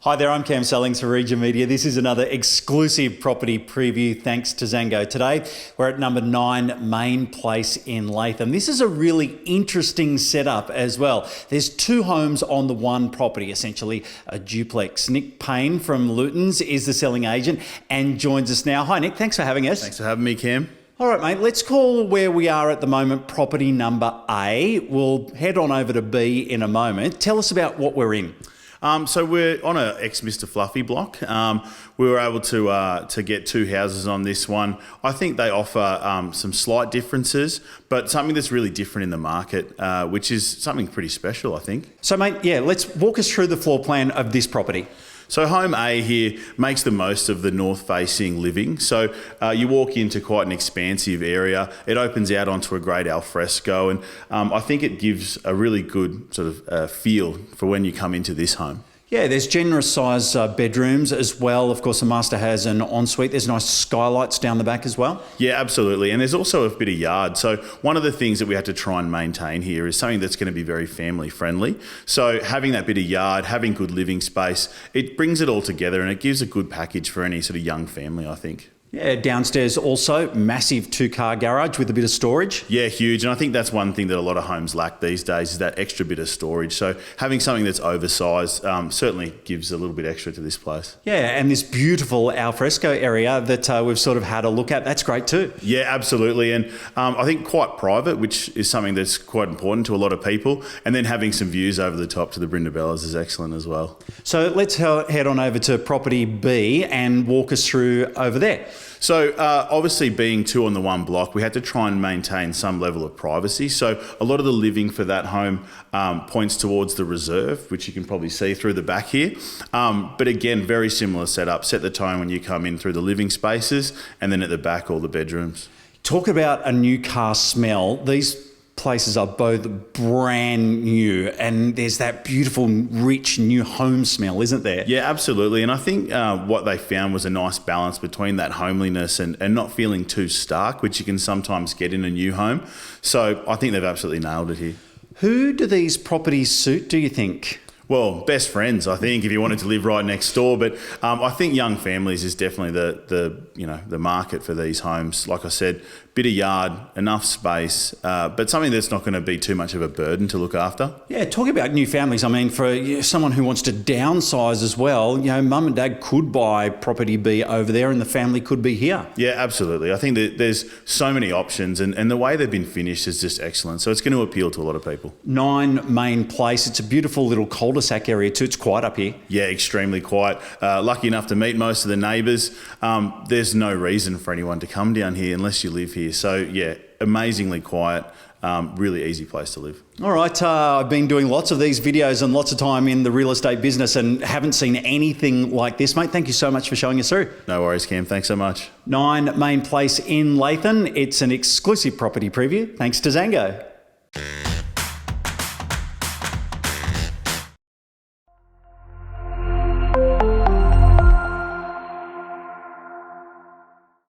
Hi there, I'm Cam Sellings for Region Media. This is another exclusive property preview thanks to Zango. Today, we're at number 9 Mein Place in Latham. This is a really interesting setup as well. There's 2 homes on the one property, essentially a duplex. Nick Payne from Luton's is the selling agent and joins us now. Hi Nick, thanks for having us. Thanks for having me, Cam. All right, mate, let's call where we are at the moment property number A. We'll head on over to B in a moment. Tell us about what we're in. So we're on a ex-Mr. Fluffy block. We were able to get 2 houses on this one. I think they offer some slight differences, but something that's really different in the market, which is something pretty special, I think. So, mate, yeah, let's walk us through the floor plan of this property. So home A here makes the most of the north-facing living. So you walk into quite an expansive area. It opens out onto a great alfresco, and I think it gives a really good sort of feel for when you come into this home. Yeah, there's generous size bedrooms as well. Of course, the master has an ensuite. There's nice skylights down the back as well. Yeah, absolutely. And there's also a bit of yard. So one of the things that we had to try and maintain here is something that's going to be very family friendly. So having that bit of yard, having good living space, it brings it all together and it gives a good package for any sort of young family, I think. Yeah, downstairs also, massive 2-car garage with a bit of storage. Yeah, huge. And I think that's one thing that a lot of homes lack these days is that extra bit of storage. So having something that's oversized certainly gives a little bit extra to this place. Yeah, and this beautiful alfresco area that we've sort of had a look at, that's great too. Yeah, absolutely. And I think quite private, which is something that's quite important to a lot of people. And then having some views over the top to the Brindabellas is excellent as well. So let's head on over to property B and walk us through over there. So obviously being 2 on the one block, we had to try and maintain some level of privacy. So a lot of the living for that home points towards the reserve, which you can probably see through the back here. But again, very similar setup. Set the tone when you come in through the living spaces and then at the back, all the bedrooms. Talk about a new car smell. These places are both brand new and there's that beautiful, rich new home smell, isn't there? Yeah, absolutely. And I think what they found was a nice balance between that homeliness and not feeling too stark, which you can sometimes get in a new home. So I think they've absolutely nailed it here. Who do these properties suit, do you think? Well, best friends, I think, if you wanted to live right next door. But I think young families is definitely the market for these homes. Like I said, bit of yard, enough space, but something that's not going to be too much of a burden to look after. Yeah, talking about new families, I mean, for someone who wants to downsize as well, mum and dad could buy property B over there and the family could be here. Yeah, absolutely. I think that there's so many options and the way they've been finished is just excellent. So it's going to appeal to a lot of people. 9 Mein Place. It's a beautiful little cul-de-sac area too. It's quiet up here. Yeah, extremely quiet. Lucky enough to meet most of the neighbours. There's no reason for anyone to come down here unless you live here. So yeah, amazingly quiet, really easy place to live. All right, I've been doing lots of these videos and lots of time in the real estate business and haven't seen anything like this, mate. Thank you so much for showing us through. No worries, Cam. Thanks so much. 9 Mein Place in Latham. It's an exclusive property preview thanks to Zango.